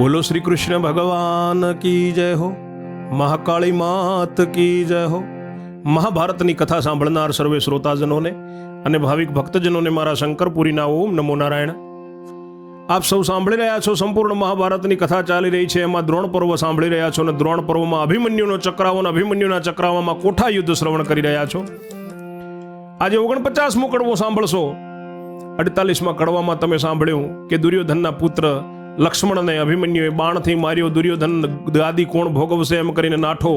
બોલો શ્રી કૃષ્ણ ભગવાન કી જય હો, મહાકાળી માત કી જય હો. મહાભારતની કથા સાંભળનાર સર્વે શ્રોતાજનોને અને ભાવિક ભક્તજનોને મારા શંકરપુરીના ઓમ નમો નારાયણ. આપ સૌ સાંભળી રહ્યા છો, સંપૂર્ણ મહાભારતની કથા ચાલી રહી છે. એમાં દ્રોણ પર્વ સાંભળી રહ્યા છો અને દ્રોણ પર્વમાં અભિમન્યુનો ચક્રાવો અને અભિમન્યુના ચક્રાવામાં કોઠા યુદ્ધ શ્રવણ કરી રહ્યા છો. આજે 49મો કડવો સાંભળશો. 48મા કડવામાં તમે સાંભળ્યું કે દુર્યોધનના પુત્ર લક્ષ્મણને અભિમન્યુએ બાણથી માર્યો. દુર્યોધન ગાદી કોણ ભોગવશે એમ કરીને નાઠો.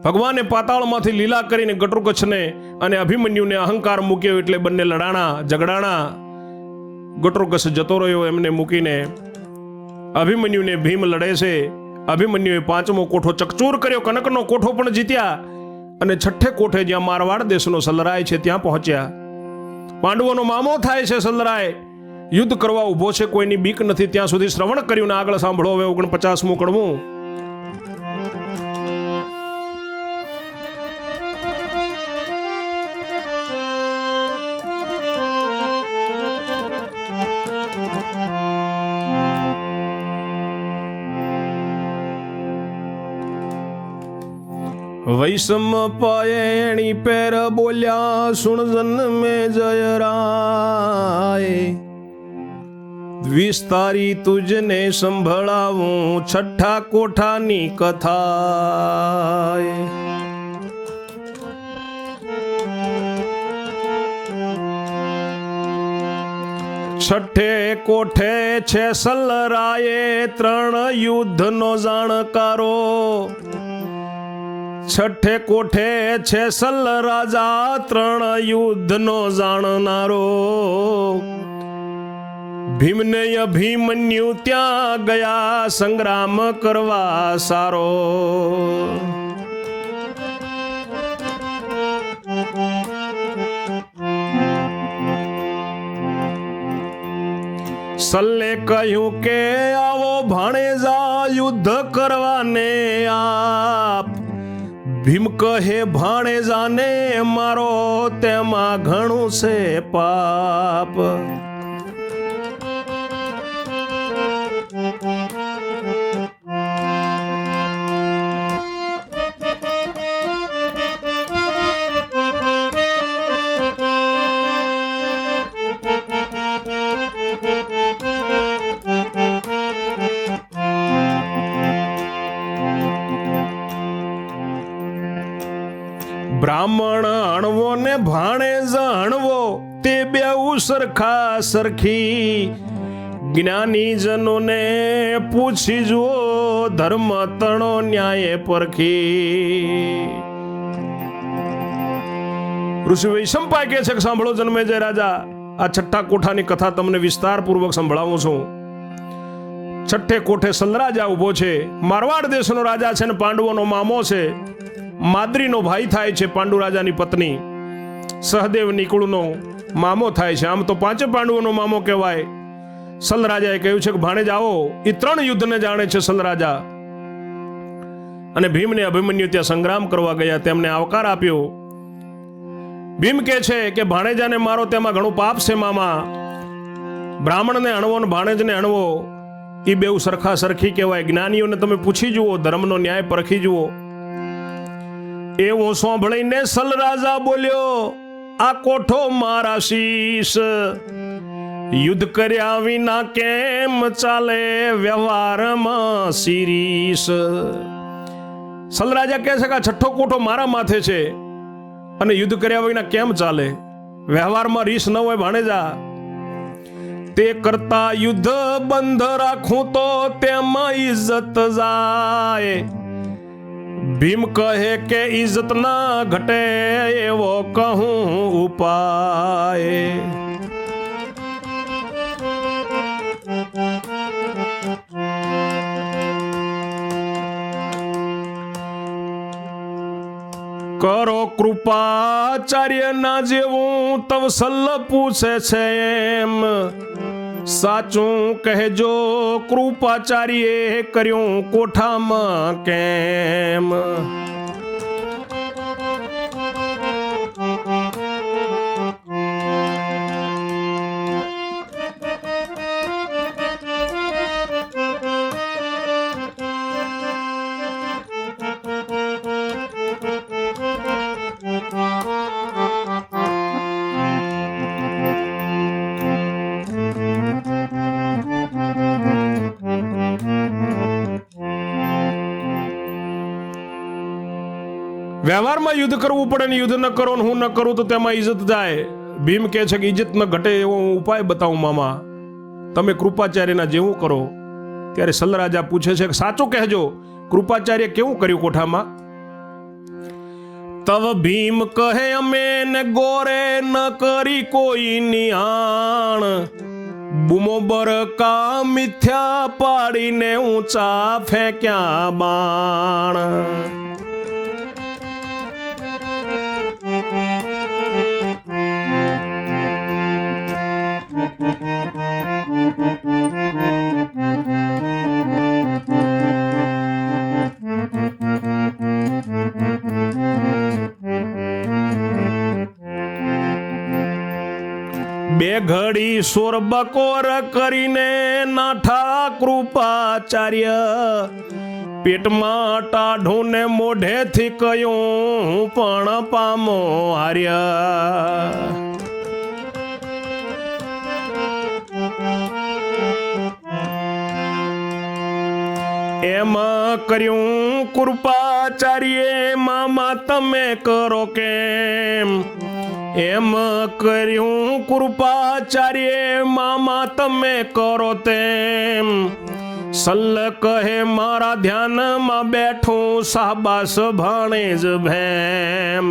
ભગવાને પાતાળમાંથી લીલા કરીને ગટુકચ્છને અને અભિમન્યુને અહંકાર મૂક્યો એટલે બંને લડાણા ઝઘડાણા. ગટુકચ્છ જતો રહ્યો એમને મૂકીને. અભિમન્યુને ભીમ લડે છે. અભિમન્યુએ 5મો કોઠો ચકચૂર કર્યો. કનકનો કોઠો પણ જીત્યા અને 6ઠે કોઠે જ્યાં મારવાડ દેશનો સલરાય છે ત્યાં પહોંચ્યા. પાંડવોનો મામો થાય છે સલરાય. યુદ્ધ કરવા ઊભો છે, કોઈની બીક નથી. ત્યાં સુધી શ્રવણ કર્યું ને આગળ સાંભળો હવે 49મું કડવું. વૈષમ પાયણી પેર બોલ્યા સુણ જન્મે જય રાય. વિસ્તારી તુજને સંભળાવું 6ઠા કોઠાની કથા. 6ઠે કોઠે છે સલરાયે 3 યુદ્ધનો જાણકારો. 6ઠે કોઠે છે સલ રાજા 3 યુદ્ધનો જાણનારો. ભીમને અભિમન્યુ ત્યાં ગયા સંગ્રામ કરવા સારો. સલ્લે કહ્યું કે આવો ભાણેજા યુદ્ધ કરવાને આપ. ભીમ કહે ભાણેજાને મારો તેમાં ઘણું છે પાપ. બ્રાહ્મણ અણવો ને ભાણેજ અણવો તે બેઉ સરખા સરખી. જ્ઞાની જનોને પૂછી જુઓ ધર્મ તણો ન્યાય પરખી. ઋષિ વૈશંપાય કહે છે કે સાંભળો જન્મેજય રાજા, આ 6ઠા કોઠાની કથા તમને વિસ્તારપૂર્વક સંભળાવું છું. 6ઠે કોઠે સલરાજા ઉભો છે. મારવાડ દેશનો રાજા છે ને પાંડવોનો મામો છે. માદ્રીનો ભાઈ થાય છે પાંડુ રાજાની પત્ની. સહદેવ નિકુળનો મામો થાય છે. આમ તો 5 પાંડવોનો મામો કહેવાય. સલરાજાએ કહ્યું છે કે ભાણેજ આવો. એ 3 યુદ્ધને જાણે છે સલરાજા. અને ભીમને અભિમન્યુ ત્યાં સંગ્રામ કરવા ગયા, તેમને આવકાર આપ્યો. ભીમ કહે છે કે ભાણેજાને મારો તેમાં ઘણું પાપ છે મામા. બ્રાહ્મણને અણવો ને ભાણેજને અણવો એ બેઉ સરખા સરખી કહેવાય. જ્ઞાનીઓને તમે પૂછી જુઓ, ધર્મનો ન્યાય પરખી જુઓ. એવો સાંભળીને સલરાજા બોલ્યો આ કોઠો મારા શીશ. યુદ્ધ કર્યા વિના કેમ ચાલે વ્યવહારમાં શિરીષ. સલરાજા કહે છે કે આ 6ઠ્ઠો કોઠો મારા માથે છે અને યુદ્ધ કર્યા વિના કેમ ચાલે? વ્યવહારમાં રીસ ન હોય ભાણેજા. તે કરતા યુદ્ધ બંધ રાખું તો તેમાં ઇજ્જત જાય. ભીમ કહે કે ઇજ્જત ના ઘટે એવો કહું ઉપાય. કરો કૃપાચાર્ય ના જેવું તવસલ પૂછે છે એમ. સાચું કહેજો કૃપાચાર્યે કર્યું કોઠામાં કેમ. વ્યવહારમાં યુદ્ધ કરવું પડે ને યુદ્ધ ન કરો ને હું ન કરું તો તેમાં ઇજ્જત જાય. ભીમ કહે છે કે ઇજ્જત ન ઘટે એવો હું ઉપાય બતાવું મામા, તમે કૃપાચાર્યના જેવું કરો. ત્યારે સલરાજા પૂછે છે કે સાચું કહેજો, કૃપાચાર્ય કેવું કર્યું કોઠામાં? તવ ભીમ કહે અમે ને ગોરે ન કરી કોઈ નિહાણ, બૂમો બરકા મિથ્યા પાડીને ઊંચા ફેંક્યા બાણ. બે ઘડી સોર બકોર કરીને નાઠા કૃપાચાર્ય, પેટમાં ટાઢું ને મોઢેથી કયું હું પણ પામો હાર્યા. એમ કર્યું કૃપાચાર્ય મામા તમે કરો કેમ? એમ કર્યું કૃપાચાર્ય મામા તમે કરો તેમ. સલ્લ કહે મારા ધ્યાનમાં બેઠું સાબાસ ભાણેજ ભેમ.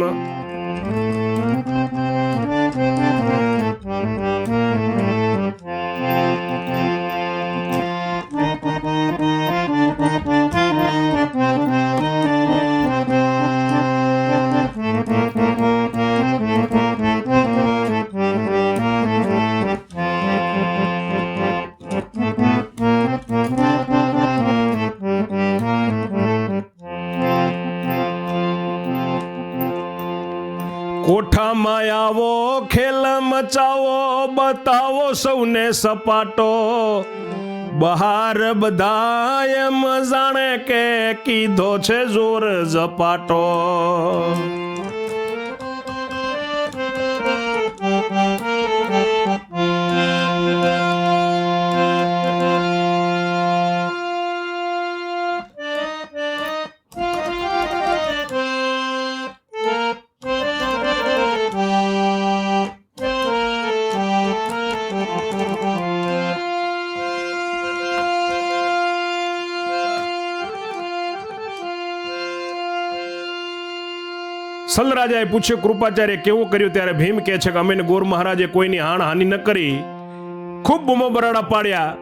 કોઠામાં આવો ખેલ મચાવો, બતાવો સૌને સપાટો. બહાર બધા એમ જાણે કે કીધો છે જોર ઝપાટો. સલરાજાએ પૂછ્યું કૃપાચાર્ય કેવું કર્યું? ત્યારે ભીમ કહે છે કે અમે ગોર મહારાજે કોઈની હાનિ ન કરી, ખૂબ બૂમો બરાડા પાડ્યા,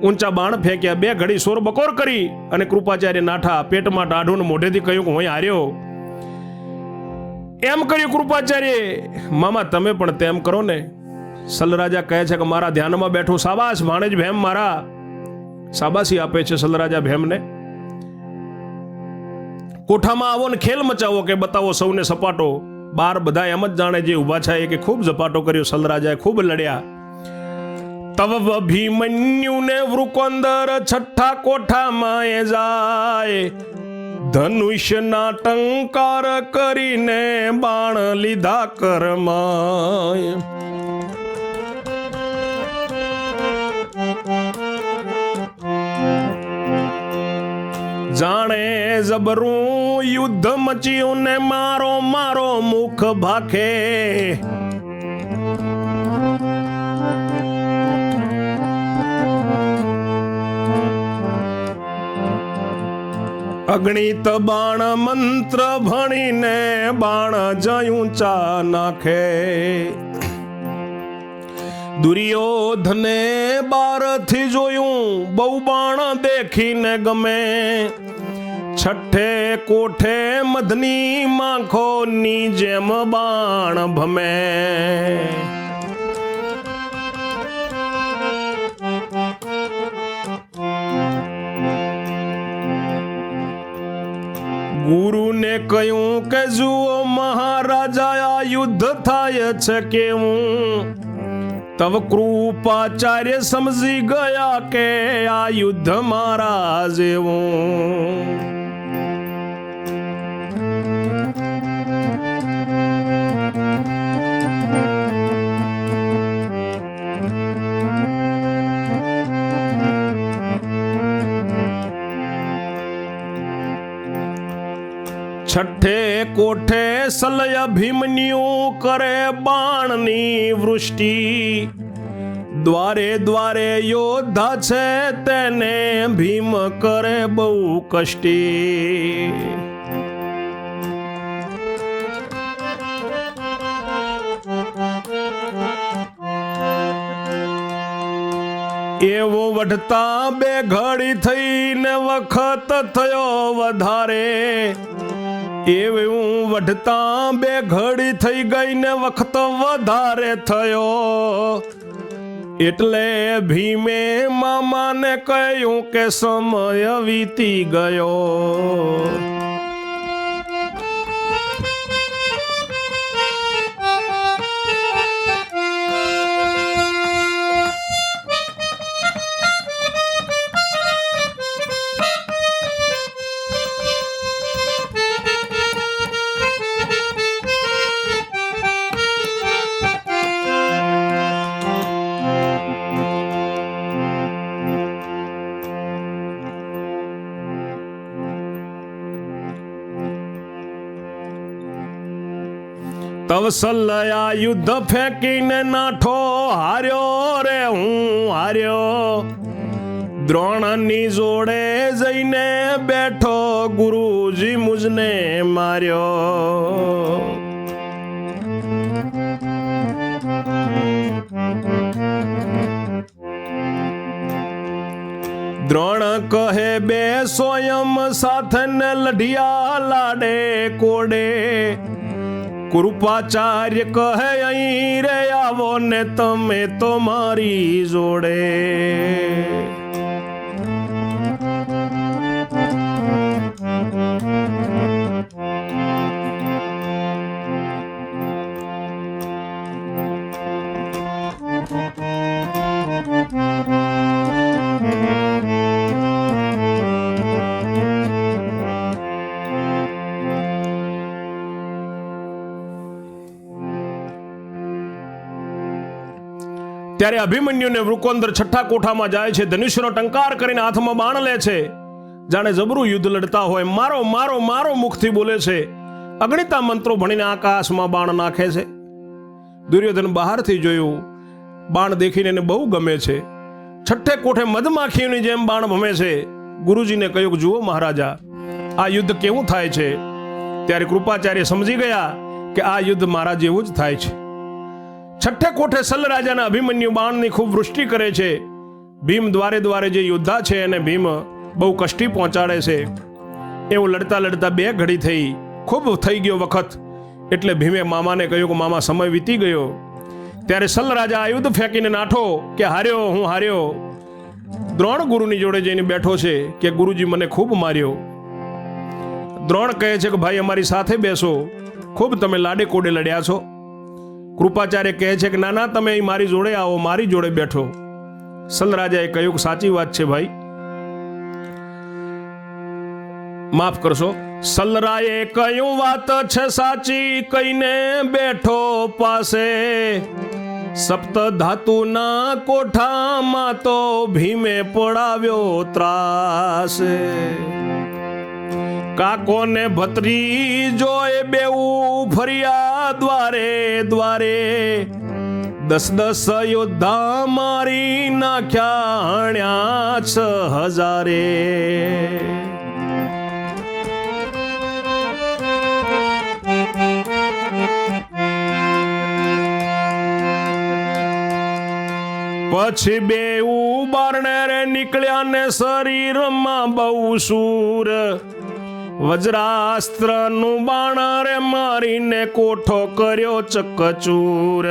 ઊંચા બાણ ફેંક્યા, બે ઘડી સોર બકોર કરી અને કૃપાચાર્ય નાઠા પેટમાં ટાઢું મોઢેથી કહ્યું કે હું હાર્યો. એમ કર્યું કૃપાચાર્ય મામા તમે પણ તેમ કરો ને. સલરાજા કહે છે કે મારા ધ્યાનમાં બેઠું સાબાસ ભાણેજ ભેમ, મારા સાબાસી આપે છે સલરાજા ભેમને. કોઠામાં આવો ને ખેલ મચાવો કે બતાવો સૌને સપાટો. બાર બધા એમ જ જાણે જે ઊભા છે કે ખૂબ ઝપાટો કર્યો, સલરાજાએ ખૂબ લડ્યા. તવ અભિમન્યુ ને વૃકોંદર છઠ્ઠા કોઠામાં એ જાય, ધનુષ્યના ટંકાર કરીને બાણ લીધા કરમાય. જાણે જબરું યુદ્ધ મચ્યું ને મારો મારો મુખ ભાખે. અગણિત બાણ મંત્ર ભણીને બાણ જયું ચા નાખે. દુર્યોધને બારથી જોયું બહુ બાણ દેખીને ગમે, છઠ્ઠે કોઠે મધની માખોની જેમ બાણ ભમે. ગુરુને કહ્યું કે જુઓ મહારાજા આ યુદ્ધ થાય છે કેવું? તવ કૃપાચાર્ય સમજી ગયા કે આ યુદ્ધ મારા જેવું. છઠ્ઠે કોઠે સલય ભીમન્યુ કરે બાણની વૃષ્ટિ, દ્વારે દ્વારે યોદ્ધા છે તેને ભીમ કરે બહુ કષ્ટી. એવો વઢતા બે ઘડી થઈને વખત થયો વધારે, એવું વઢતા બે ઘડી થઈ ગઈ ને વખત વધારે થયો, એટલે ભીમે મામાને કહ્યું કે સમય વીતી ગયો. તવસલયા યુદ્ધ ફેંકીને નાઠો, હાર્યો રે હું હાર્યો. દ્રોણની જોડે જઈને બેઠો, ગુરુજી મુજને માર્યો. દ્રોણ કહે બે સ્વયં સાથે ને લઢિયા લાડે કોડે, કૃપાચાર્ય કહે અહીં રે આવો ને તમે તો મારી જોડે. ત્યારે અભિમન્યુને વૃકોંદર છઠ્ઠા કોઠામાં જાય છે, ધનુષ્યનો ટંકાર કરીને હાથમાં બાણ લે છે, જાણે જબરું યુદ્ધ લડતા હોય. મારો મારો મારો મુખથી બોલે છે, અગણિતા મંત્રો ભણીને આકાશમાં બાણ નાખે છે. દુર્યોધન બહારથી જોયું, બાણ દેખીને એને બહુ ગમે છે. છઠ્ઠે કોઠે મધમાખીની જેમ બાણ ભમે છે. ગુરુજીને કહ્યું કે જુઓ મહારાજા, આ યુદ્ધ કેવું થાય છે. ત્યારે કૃપાચાર્ય સમજી ગયા કે આ યુદ્ધ મારા જેવું જ થાય છે. છઠ્ઠે કોઠે સલ રાજાના અભિમન્યુ બાણની ખૂબ વૃષ્ટિ કરે છે. ભીમ દ્વારે દ્વારે જે યોદ્ધા છે એને ભીમ બહુ કષ્ટી પહોંચાડે છે. એવું લડતા લડતા બે ઘડી થઈ, ખૂબ થઈ ગયો વખત. એટલે ભીમે મામાને કહ્યું કે મામા સમય વીતી ગયો. ત્યારે સલ રાજા આ યુદ્ધ ફેંકીને નાઠો કે હાર્યો હું હાર્યો. દ્રોણ ગુરુની જોડે જઈને બેઠો છે કે ગુરુજી મને ખૂબ માર્યો. દ્રોણ કહે છે કે ભાઈ અમારી સાથે બેસો, ખૂબ તમે લાડે કોડે લડ્યા છો. કૃપાચાર્ય કહે છે કે ના ના તમે અહીં મારી જોડે આવો, મારી જોડે બેઠો. સલરાજાએ કહ્યું કે સાચી વાત છે ભાઈ, માફ કરશો. સલરાએ કહ્યું વાત છે સાચી કહીને બેઠો પાસે, સપ્ત ધાતુના કોઠામાં તો ભીમે પડાવ્યો ત્રાસે. કાકો ને ભત્રી જોય બેઉ ફર્યા દ્વારે દ્વારે, 10 યોદ્ધા મારી નાખ્યા હણ્યા 6000. પછી બેઉ બારણે રે નીકળ્યા ને શરીરમાં બહુ સૂર, વજ્રાસ્ત્રનું બાણ રે મારીને કોઠો કર્યો ચકચૂર.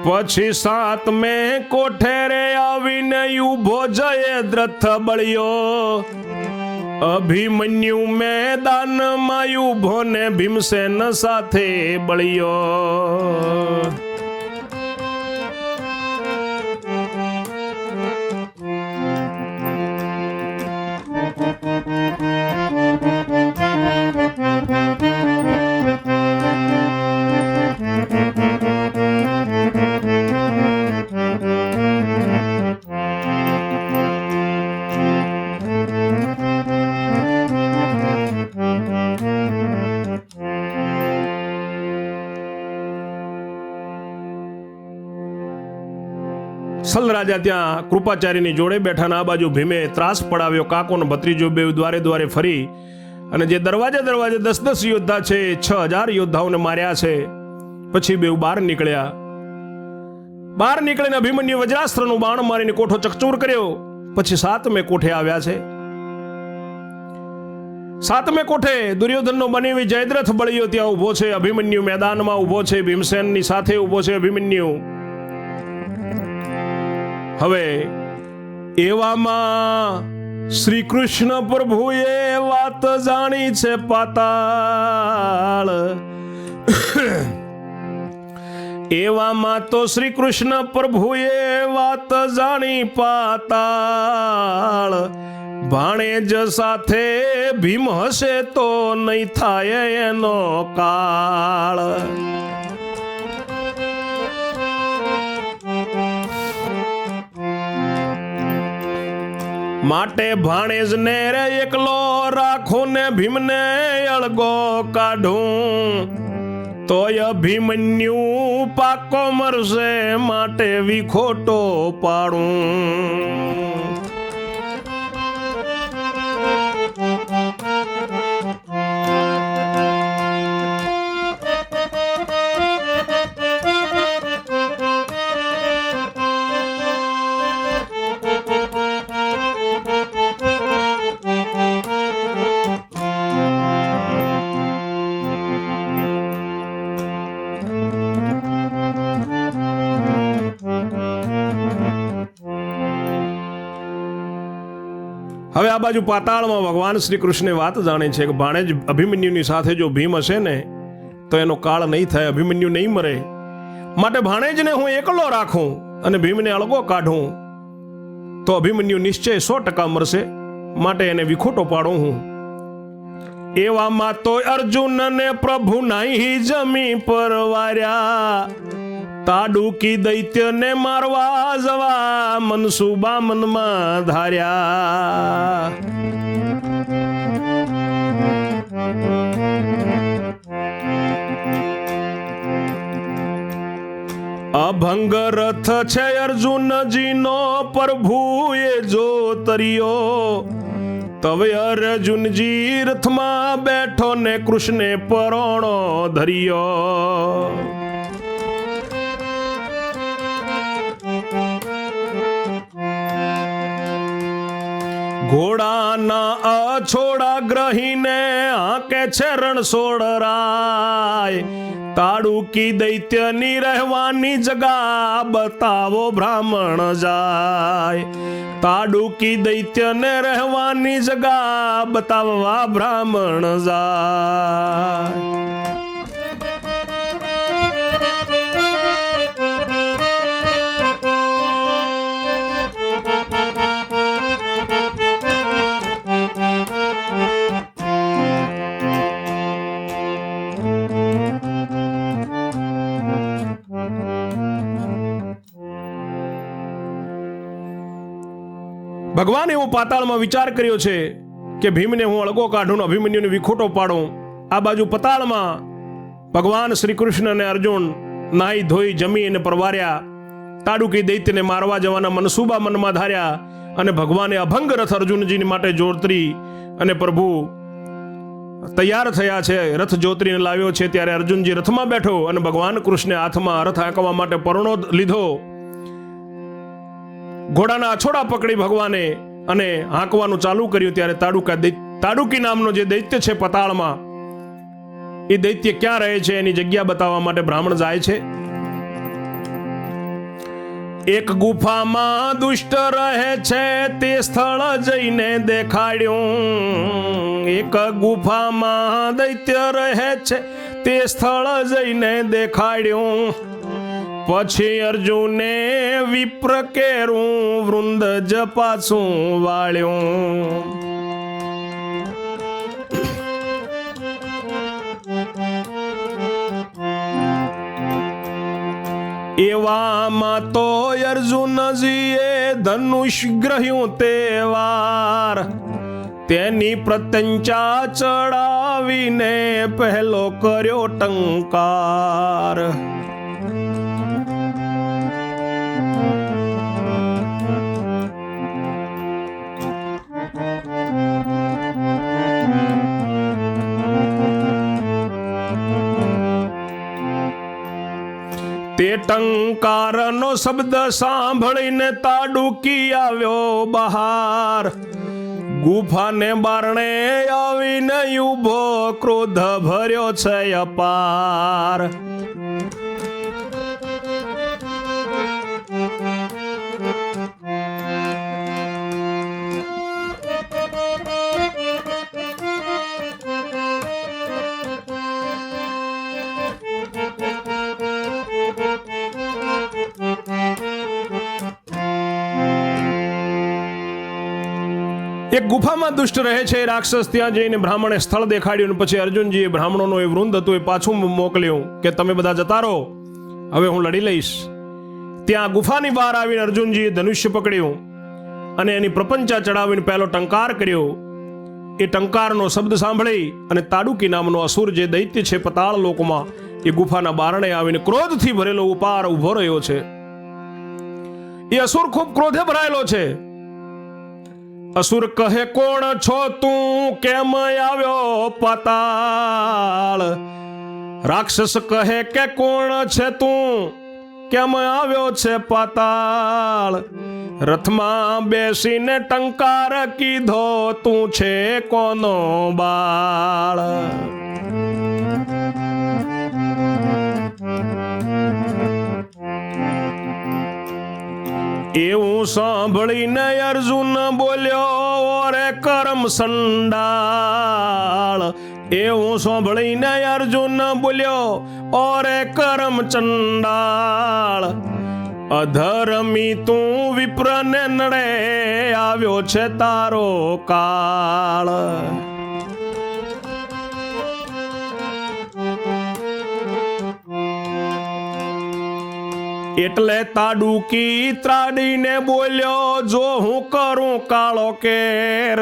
પછી સાતમે કોઠે રે આવીને ઊભો જયદ્રથ બળ્યો, અભિમન્યુ મેદાનમાં ઊભો ને ભીમસેન સાથે બળ્યો. સલ રાજા ત્યાં કૃપાચાર્યની જોડે બેઠા, આ બાજુ ભીમે ત્રાસ પડાવ્યો. કાકો ને ભત્રીજો બે દ્વારે દ્વારે ફરી અને જે દરવાજે 10 યોદ્ધા છે, 6000 યોદ્ધાઓને માર્યા છે. પછી બે બહાર નીકળ્યા. બહાર નીકળીને અભિમન્યુ વજ્રાસ્ત્રનું બાણ મારીને કોઠો ચકચૂર કર્યો. પછી 7મે કોઠે આવ્યા છે. 7મે કોઠે દુર્યોધનનો બનેવી જયદ્રથ બળિયો ત્યાં ઊભો છે. અભિમન્યુ મેદાનમાં ઊભો છે, ભીમસેનની સાથે ઊભો છે અભિમન્યુ. હવે એવામાં શ્રી કૃષ્ણ પ્રભુએ વાત જાણી છે પાતાળ. એવામાં તો શ્રી કૃષ્ણ પ્રભુએ વાત જાણી પાતાળ. ભાણેજ સાથે ભીમ હશે તો નહીં થાય એનો કાળ. માટે ભાણેજને રે એકલો રાખો ને ભીમને અળગો કાઢું. તોય અભિમન્યુ પાકો મરશે, માટે વિખોટો પાડું. હવે આ બાજુ પાતાળમાં ભગવાન શ્રી કૃષ્ણે વાત જાણે છે કે ભાણેજ અભિમન્યુની સાથે જો ભીમ હશે ને તો એનો કાળ નહીં થાય, અભિમન્યુ નહીં મરે. માટે ભાણેજને હું એકલો રાખું અને ભીમને અળગો કાઢું તો અભિમન્યુ નિશ્ચય 100% મરશે. માટે એને વિખોટો પાડું હું. એવામાં તો અર્જુન ને પ્રભુ નહીં જમી પર વાર્યા. તાડુકી દૈત્યને મારવા જવા મનસુબા મનમાં ધાર્યા. અભંગ રથ છે અર્જુનજીનો પ્રભુએ જો તર્યો. તવે અર્જુનજી રથમાં બેઠો ને કૃષ્ણે પરોણો ધર્યો. ઘોડાના અછોડા ગ્રહીને આંકે છે રણછોડરાય. તાડુકી દૈત્યની રહેવાની જગા બતાવો બ્રાહ્મણ જાય. તાડુકી દૈત્યને રહેવાની જગા બતાવવા બ્રાહ્મણ જાય. ભગવાન એવો પાતાળમાં વિચાર કર્યો છે કે ભીમને હું અળગો કાઢું, અભિમન્યુને વિખોટો પાડું. આ બાજુ પતાળમાં ભગવાન શ્રી કૃષ્ણ અને અર્જુન નાહી ધોઈ જમી અને પરવાર્યા. તાડુકી દૈત્યને મારવા જવાના મનસુબા મનમાં ધાર્યા અને ભગવાને અભંગ રથ અર્જુનજી માટે જોતરી અને પ્રભુ તૈયાર થયા છે. રથ જોતરીને લાવ્યો છે ત્યારે અર્જુનજી રથમાં બેઠો અને ભગવાન કૃષ્ણે હાથમાં રથ હાંકવા માટે પરણો લીધો. ઘોડાના અછોડા પકડી ભગવાને અને હાંકવાનું ચાલુ કર્યું ત્યારે તાડુકી નામનો જે દૈત્ય છે પતાળમાં, એ દૈત્ય ક્યાં રહે છે એની જગ્યા બતાવવા માટે બ્રાહ્મણ જાય છે. એક ગુફામાં દુષ્ટ રહે છે તે સ્થળ જઈને દેખાડ્યું. એક ગુફામાં દૈત્ય રહે છે તે સ્થળ જઈને દેખાડ્યું. પછી અર્જુને વિપ્ર કેરું વૃંદ જ પાછું વાળ્યું. એવામાં તો અર્જુનજીએ ધનુષ ગ્રહ્યું તે વાર. તેની પ્રત્યંચા ચડાવીને પહેલો કર્યો ટંકાર. ટંકારનો શબ્દ સાંભળીને તાડુકી આવ્યો બહાર. ગુફાને બારણે આવીને ઉભો ક્રોધ ભર્યો છે અપાર. એક ગુફામાં દુષ્ટ રહે છે રાક્ષસ. ત્યાં જઈને બ્રાહ્મણે સ્થળ દેખાડ્યું અને પછી અર્જુનજીએ બ્રાહ્મણોનો એ વૃંદ હતું એ પાછું મોકલ્યું કે તમે બધા જતા રહો, હવે હું લડી લઈશ. ત્યાં ગુફાની બહાર આવીને અર્જુનજીએ ધનુષ્ય પકડ્યું અને એની પ્રપંચા ચડાવીને પહેલો ટંકાર કર્યો. એ ટંકારનો શબ્દ સાંભળી અને તાડુકી નામનો અસુર જે દૈત્ય છે પતાળ લોકમાં, એ ગુફાના બારણે આવીને ક્રોધથી ભરેલો ઉપાર ઉભો રહ્યો છે. એ અસુર ખૂબ ક્રોધે ભરાયેલો છે. અસુર કહે, કોણ છો તું, કેમ આવ્યો પાતાળ? રાક્ષસ કહે કે કોણ છે તું, કેમ આવ્યો છે પાતાળ? રથમાં બેસીને ટંકાર કીધો, તું છે કોનો બાળ? એવું સાંભળીને અર્જુન બોલ્યો, રે કરમ સંડાળ. એવું સાંભળીને અર્જુન બોલ્યો, ઓરે કરમ ચંડાળ. અધર્મી તું વિપ્રને નડે, આવ્યો છે તારો કાળ. એટલે તાડુકી ત્રાડીને બોલ્યો, જો હું કરું કાળો કેર,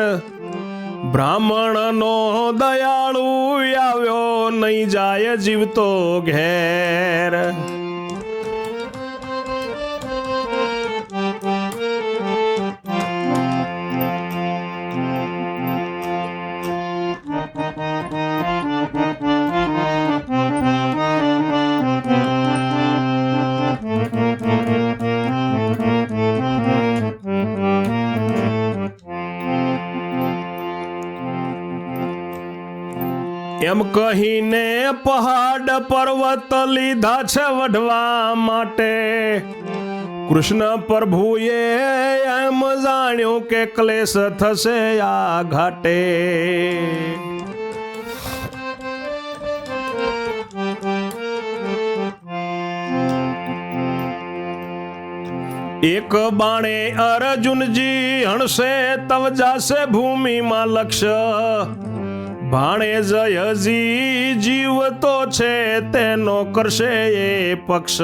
બ્રાહ્મણનો દયાળુ આવ્યો, નહીં જાય જીવતો ઘેર. એમ કહીને પહાડ પર્વત લીધા છે વઢવા માટે. કૃષ્ણ પ્રભુએ એમ જાણ્યું કે ક્લેશ થશે આ ઘાટે. એક બાણે અર્જુનજી હણશે, તવ જાશે ભૂમિમાં લક્ષ્ય. ભાણે જયજી જીવતો છે, તેનો કરશે એ પક્ષ.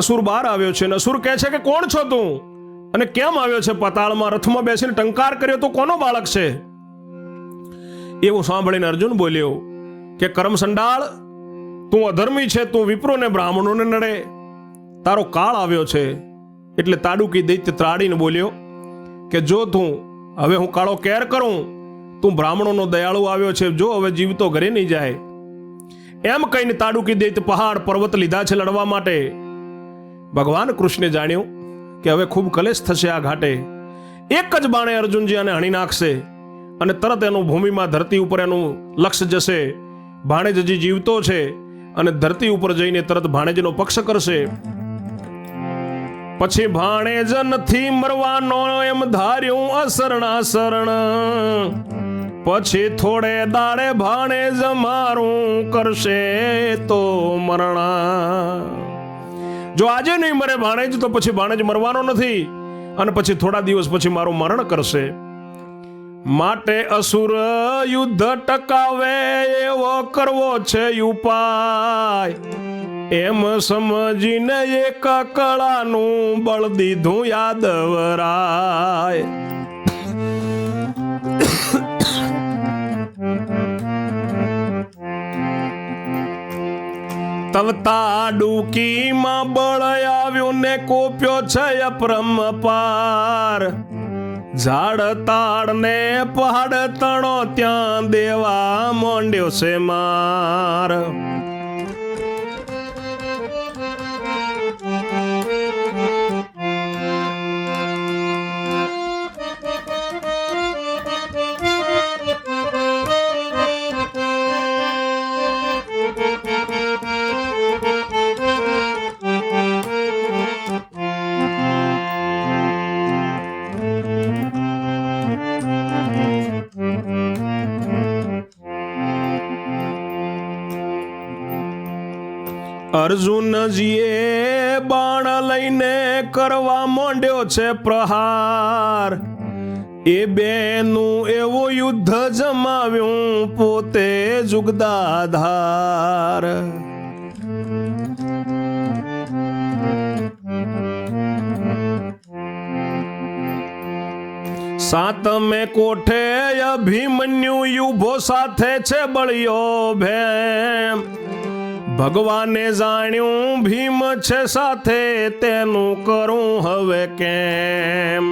અસુર બહાર આવ્યો છે અને અસુર કહે છે કે કોણ છો તું અને કેમ આવ્યો છે પાતાળમાં? રથમાં બેસીને ટંકાર કર્યો તો કોનો બાળક છે? એવું સાંભળીને અર્જુન બોલ્યો કે કરમ સંડાળ, તું અધર્મી છે, તું વિપ્રોને બ્રાહ્મણોને નડે, તારો કાળ આવ્યો છે. એટલે તાડુકી દૈત્ય ત્રાડીને બોલ્યો કે જો તું હવે હું કાળો કેર કરું, તું બ્રાહ્મણોનો દયાળુ આવ્યો છે, જો હવે જીવતો ઘરે નહીં જાય. એમ કહીને તાડુકી દૈત્ય પહાડ પર્વત લીધા છે લડવા માટે. ભગવાન કૃષ્ણે જાણ્યું કે હવે ખૂબ કલેશ થશે આ ઘાટે. એક જ બાણે અર્જુનજી આને હણી નાખશે અને તરત એનું ભૂમિમાં ધરતી ઉપર એનું લક્ષ્ય જશે. ભાણેજ હજી જીવતો છે અને ધરતી ઉપર જઈને તરત ભાણેજનો પક્ષ કરશે. પછી ભાણેજ નથી મરવાનો એમ ધાર્યું અશરણા શરણ. પછી થોડે દાડે ભાણેજ મારું કરશે તો મરણા. જો આજે નહીં મરે ભાણેજ તો પછી ભાણેજ મરવાનો નથી અને પછી થોડા દિવસ પછી મારું મરણ કરશે. માટે અસુર યુદ્ધ ટકાવે એવો કરવો છે ઉપાય. એમ સમજીને એક કળાનું બળ દીધું યાદવરાય. તવતા ડૂકીમાં બળ આવ્યું ને કોપ્યો છે અપરંપાર. ઝાડ તાડ ને પહાડ તણો ત્યાં દેવા માંડ્યો છે માર. અર્જુનજીએ બાણ લઈને કરવા માંડ્યો છે પ્રહાર. એ બેનું એવું યુદ્ધ જમાવ્યું પોતે જુગદાધાર. સાતમે કોઠે અભિમન્યુ યુભો સાથે છે બળિયો ભેમ. ભગવાને જાણ્યું ભીમ છે સાથે તેનું કરું હવે કેમ.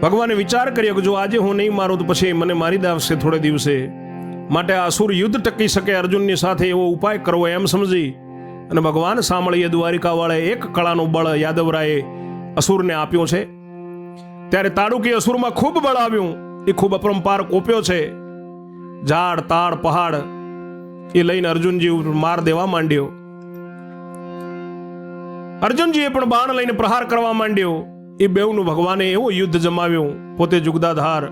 ભગવાને વિચાર કર્યો કે જો આજે હું નહીં મારું તો પછી મને મારી દાવશે થોડે દિવસે, માટે આ અસુર યુદ્ધ ટકી શકે અર્જુનની સાથે એવો ઉપાય કરવો એમ સમજી અને ભગવાન સાંભળીએ દ્વારિકા વાળે એક કળાનું બળ યાદવરાયે અસુરને આપ્યું છે. ત્યારે તાડુકી અસુરમાં ખૂબ બળ આવ્યું, એ ખૂબ અપરંપાર કોપ્યો છે. ઝાડ તાડ પહાડ એ લઈને અર્જુનજી માર દેવા માંડ્યો. અર્જુનજીએ પણ બાણ લઈને પ્રહાર કરવા માંડ્યો. એ બેઉનું ભગવાને એવો યુદ્ધ જમાવ્યું, પોતે જુગદાધાર.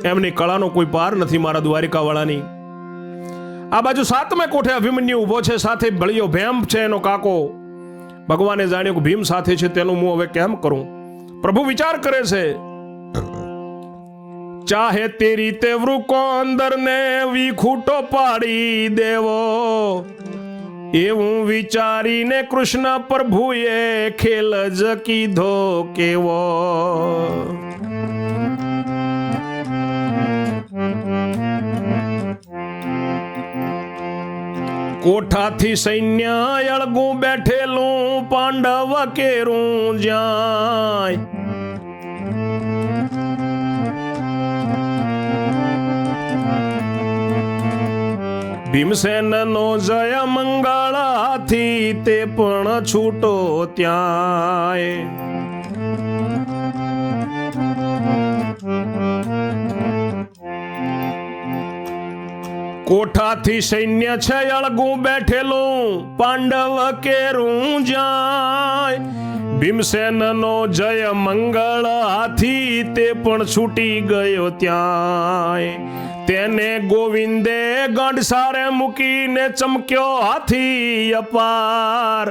એમની કળાનો કોઈ પાર નથી મારા દ્વારિકા વાળાની. આ બાજુ સાતમે કોઠે અભિમન્યુ ઉભો છે, સાથે બળિયો ભેમ છે એનો કાકો. ભગવાને જાણ્યું કે ભીમ સાથે છે તેનું હું હવે કેમ કરું. પ્રભુ વિચાર કરે છે, ચાહે તે રીતે વૃકો અંદર ને વિખૂટો પાડી દેવો. એવું વિચારીને કૃષ્ણ પ્રભુએ ખેલ જ કીધો કેવો. કોઠાથી સૈન્ય અળગું બેઠેલું પાંડવ કેરું જાય. ભીમસેન નો જય મંગળાથી તે પણ છૂટો ત્યાં. કોઠાથી સૈન્ય છે અળગું બેઠેલું પાંડવ કેરું જાય. ભીમસેન નો જય મંગળ હાથી તે પણ છૂટી ગયો ત્યાં. તેને ગોવિંદે ગંડસારે મૂકીને ચમક્યો હાથી અપાર.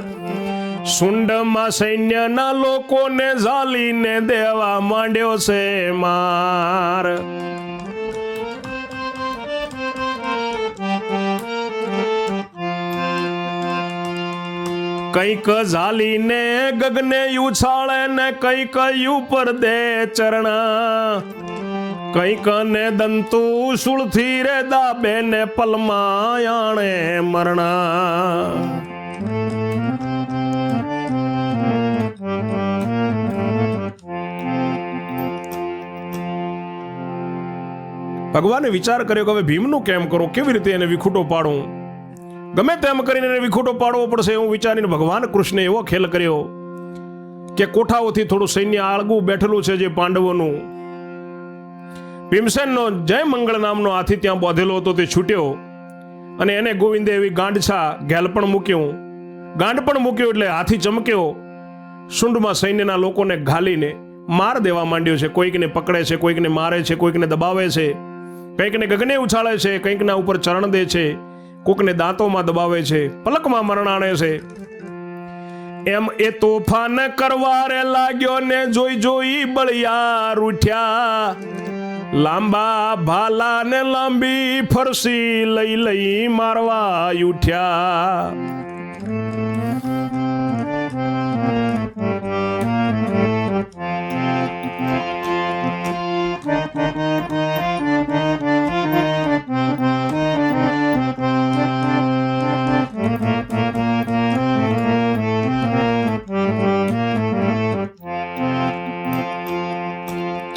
સુંડમાં સૈન્યના લોકોને ઝાલીને દેવા માંડ્યો છે માર. કઈક ઝાલીને ગગને ઉછાળે ને કઈક ઉપર દે ચરણા. કઈક ને દંતુ સુળથી રે દાબે ને પલમાં આણે મરણા. ભગવાને વિચાર કર્યો કે હવે ભીમનું કેમ કરો, કેવી રીતે એને વિખૂટો પાડું. ગમે તેમ કરીને એને વિખૂટો પાડવો પડશે એવું વિચારીને ભગવાન કૃષ્ણે એવો ખેલ કર્યો કે કોઠાઓથી થોડું સૈન્ય આળગું બેઠેલું છે જે પાંડવોનું. ભીમસેનનો જય મંગળ નામનો હાથી ત્યાં બાંધેલો હતો તે છૂટ્યો અને એને ગોવિંદે એવી ગાંડછા ઘેલપણ મૂક્યું. ગાંડપણ મૂક્યું એટલે હાથી ચમક્યો. શુંડમાં સૈન્યના લોકોને ઘાલીને માર દેવા માંડ્યો છે. કોઈકને પકડે છે, કોઈકને મારે છે, કોઈકને દબાવે છે, કંઈકને ગગને ઉછાળે છે, કંઈકના ઉપર ચરણ દે છે, કોકને દાંતોમાં દબાવે છે, પલકમાં મરણાણે છે. એમ એ તોફાન કરવા રે લાગ્યો ને જોઈ જોઈ બળિયા રૂઠ્યા. લાંબા ભાલા ને લાંબી ફરસી લઈ લઈ મારવા ઉઠ્યા.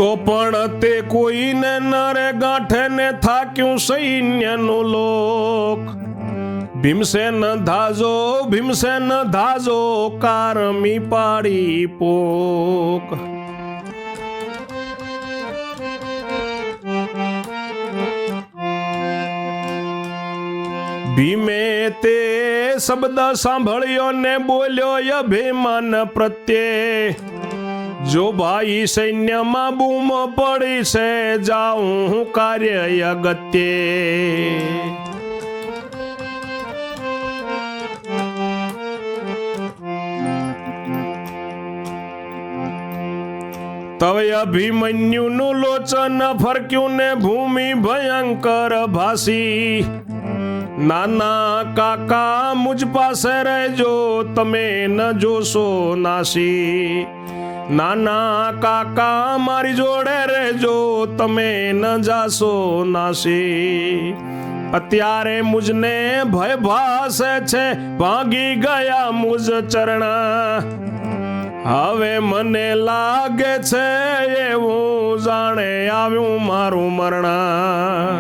તો પણ તે કોઈને નરે ગાંઠે ને થાક્યું સૈન્યનું લોક. ભીમસેન ધાજો કારમી પાડી પોક. ભીમે તે શબ્દ સાંભળ્યો ને બોલ્યો અભિમાન પ્રત્યે, જો ભાઈ સૈન્યમાં બૂમ પડી છે જાઉં હું કાર્ય અગત્યે. તવે અભિમન્યુનું લોચન ફરક્યું ને ભૂમિ ભયંકર ભાસી. નાના કાકા મુજ પાસે રહેજો તમે ન જોશો નાસી. નાના કાકા મારી જોડે રહેજો તમે ન જાશો નાસી. અત્યારે મુજને ભય ભાસે છે ભાગી ગયા મુજ ચરણા. હવે મને લાગે છે એવું જાણે આવ્યું મારું મરણા.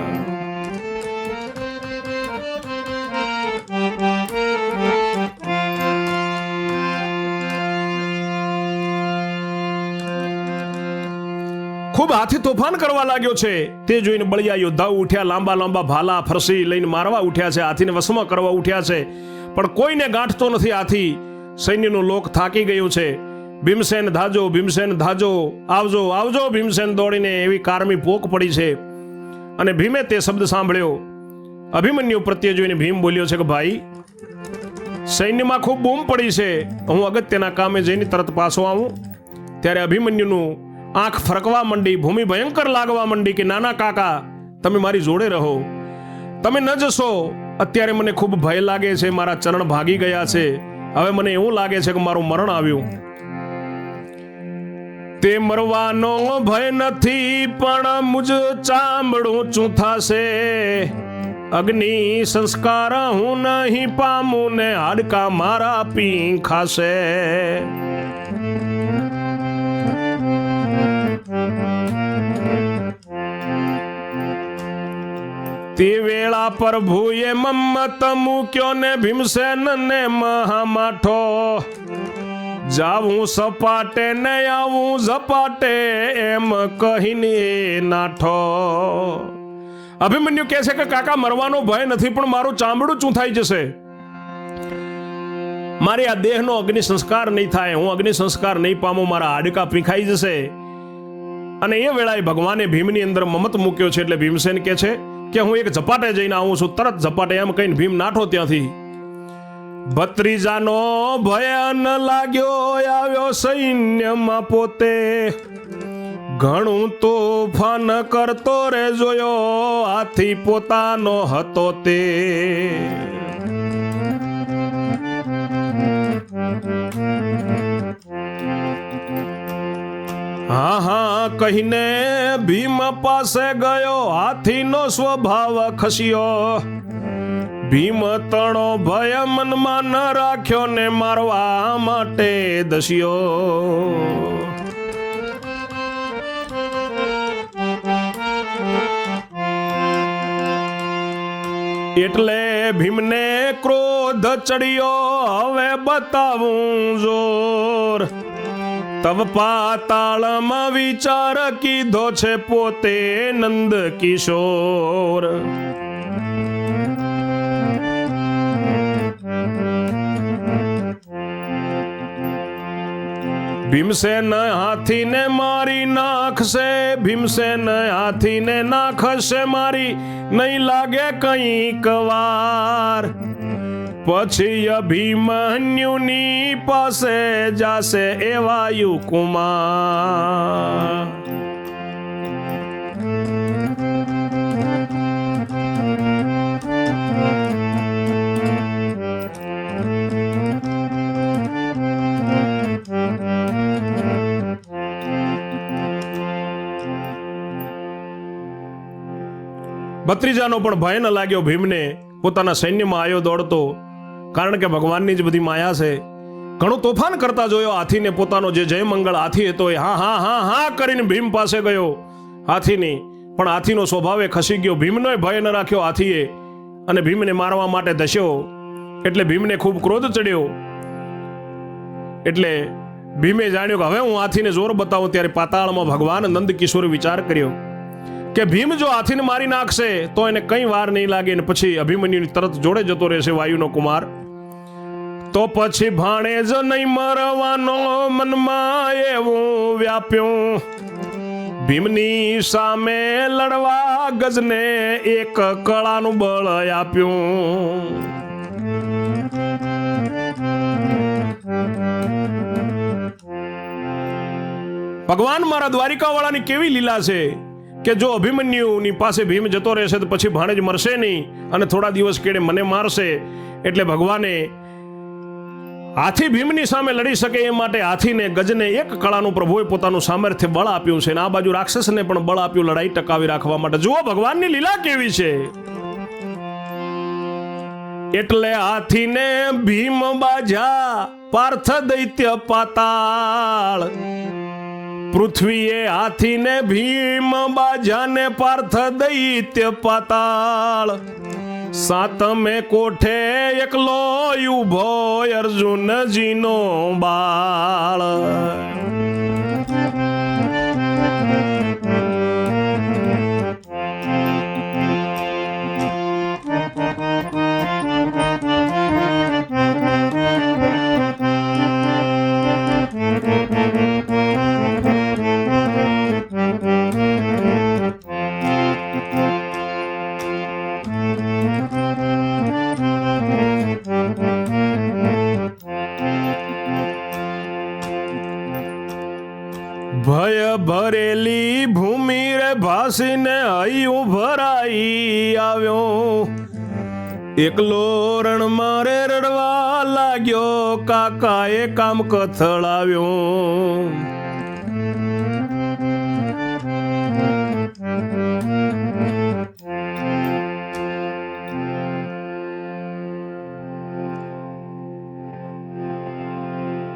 ખૂબ હાથી તોફાન કરવા લાગ્યો છે. તે જોઈને બળિયા યોદ્ધાઓ ઉઠ્યા, લાંબા લાંબા ભાલા ફરસી લઈને મારવા ઉઠ્યા છે, હાથીને વશમાં કરવા ઉઠ્યા છે, પણ કોઈને ગાંઠતો નથી હાથી. સૈન્યનો લોક થાકી ગયો છે. ભીમસેન ધાજો, ભીમસેન ધાજો, આવજો આવજો ભીમસેન દોડીને એવી કારમી પોક પડી છે. અને ભીમે તે શબ્દ સાંભળ્યો. અભિમન્યુ પ્રત્યે જોઈને ભીમ બોલ્યો છે કે ભાઈ, સૈન્યમાં ખૂબ બૂમ પડી છે, હું અગત્યના કામે જઈને તરત પાછો આવું. ત્યારે અભિમન્યુનું આંખ ફરકવા માંડી, ભૂમિ ભયંકર લાગવા માંડી કે નાના કાકા તમે મારી જોડે રહો, તમે ન જશો. અત્યારે મને ખૂબ ભય લાગે છે, મારા ચરણ ભાગી ગયા છે. હવે મને એવું લાગે છે કે મારું મરણ આવ્યું. તે મરવાનો ભય નથી પણ મુજ ચામડું ચૂંથાશે. અગ્નિ સંસ્કાર હું નહીં પામું ને હાડકા મારા પી ખાશે. તે વેળા પ્રભુએ મમ્મત મૂક્યો ને ભીમસેન ને મહામાઠો. જાવું સપાટે ને આવું ઝપાટે એમ કહીને નાઠો. અભિમન્યુ કહે છે કે કાકા મરવાનો ભય નથી પણ મારું ચામડું ચૂંથાઈ જશે. મારી આ દેહનો અગ્નિ સંસ્કાર નહીં થાય, હું અગ્નિ સંસ્કાર નહીં પામું, મારા હાડકા પીખાઈ જશે. અને એ વેળાએ ભગવાને ભીમની અંદર મમત મૂક્યો છે. એટલે ભીમસેન કહે છે કે હું એક ઝપાટે જઈને આવું છું, તરત ઝપાટે એમ કહીને ભીમ નાઠો ત્યાંથી. ભત્રીજાનો ભય ન લાગ્યો આવ્યો સૈન્યમાં પોતે. ઘણું તોફાન કરતો રે જોયો હાથી પોતાનો હતો તે. હા હા કહીને ભીમ પાસે ગયો, હાથીનો સ્વભાવ ખસ્યો. ભીમ તણો ભય મનમાં ન રાખ્યો ને મારવા માટે દસ્યો. એટલે ભીમને ક્રોધ ચડ્યો, હવે બતાવું જોર. તવ પાતાળમાં વિચાર કીધો છે પોતે નંદ કિશોર. ભીમસેન હાથીને મારી નાખશે, ભીમસેન હાથીને નાખશે મારી, નહીં લાગે કંઈક વાર. પછી અભિમન્યુની પાસે જાશે એ વાયુ કુમાર. ભત્રીજાનો પણ ભય ન લાગ્યો ભીમને. પોતાના સૈન્યમાં આવ્યો દોડતો, કારણ કે ભગવાનની જ બધી માયા છે. ઘણું તોફાન કરતા જોયો હાથીને. પોતાનો જે જય મંગળ હાથી હતો એ હા હા હા હા કરીને ભીમ પાસે ગયો હાથીની. પણ હાથીનો સ્વભાવે ખસી ગયો. ભીમનોય ભય ન રાખ્યો હાથીએ અને ભીમને મારવા માટે ધસ્યો. એટલે ભીમને ખૂબ ક્રોધ ચડ્યો. એટલે ભીમે જાણ્યું કે હવે હું હાથીને જોર બતાવું. ત્યારે પાતાળમાં ભગવાન નંદ કિશોરે વિચાર કર્યો કે ભીમ જો હાથીને મારી નાખશે તો એને કંઈ વાર નહીં લાગે ને પછી અભિમન્યુની તરત જોડે જતો રહેશે વાયુનો કુમાર. તો પછી ભાણેજ નહીં મરવાનો મનમાં એવું વ્યાપ્યું. ભીમની સામે લડવા ગજને એક કળાનું બળ આપ્યું. ભગવાન મારા દ્વારિકા વાળાની કેવી લીલા છે કે જો અભિમન્યુની પાસે ભીમ જતો રહેશે તો પછી ભાણેજ મરશે નહીં અને થોડા દિવસ કેડે મને મારશે. એટલે ભગવાને હાથી ભીમની સામે લડી શકે એ માટે હાથીને ગજને એક કળાનું પ્રભુએ પોતાનું સામર્થ્ય બળ આપ્યું છે. અને આ બાજુ રાક્ષસને પણ બળ આપ્યું લડાઈ ટકાવી રાખવા માટે. જુઓ ભગવાનની લીલા કેવી છે. એટલે હાથીને ભીમ બાજા પાર્થ દૈત્ય પાતાળ. પૃથ્વીએ હાથીને ભીમ બાજાને પાર્થ દૈત્ય પાતાળ. સાતમે કોઠે એકલો ઉભો અર્જુનજીનો બાળ. ભય ભરેલી ભૂમિ રે ભાસીને હૈયું ભરાઈ આવ્યો. એકલો રણ મારે રડવા લાગ્યો, કાકાએ કામ કથળાવ્યો.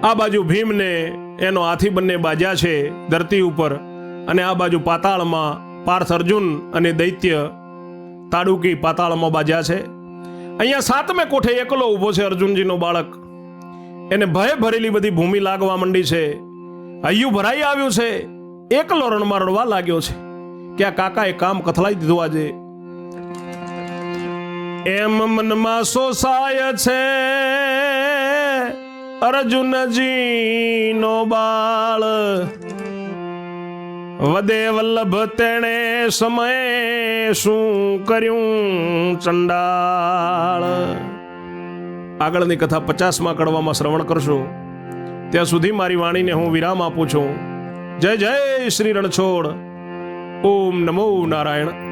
આ બાજુ ભીમને એનો હાથી બંને બાજ્યા છે ધરતી ઉપર, અને આ બાજુ પાતાળમાં પાર્થ અર્જુન અને દૈત્ય તાડુકી પાતાળમાં બાજ્યા છે. અહીંયા સાતમે કોઠે એકલો ઊભો છે અર્જુનજીનો બાળક. એને ભય ભરેલી બધી ભૂમિ લાગવા માંડી છે. હૈયું ભરાઈ આવ્યું છે. એકલો રણમાં રડવા લાગ્યો છે કે આ કાકાએ કામ કથલાઈ દીધું આજે. એમ મનમાં સોસાય છે અર્જુનજીનો બાળ. વદે વલ્લભ તેણે સમયે શું કર્યું ચંડાળ. આગળની કથા 50મા કડવામાં શ્રવણ કરશો. ત્યાં સુધી મારી વાણીને હું વિરામ આપું છું. જય જય શ્રી રણછોડ. ઓમ નમો નારાયણ.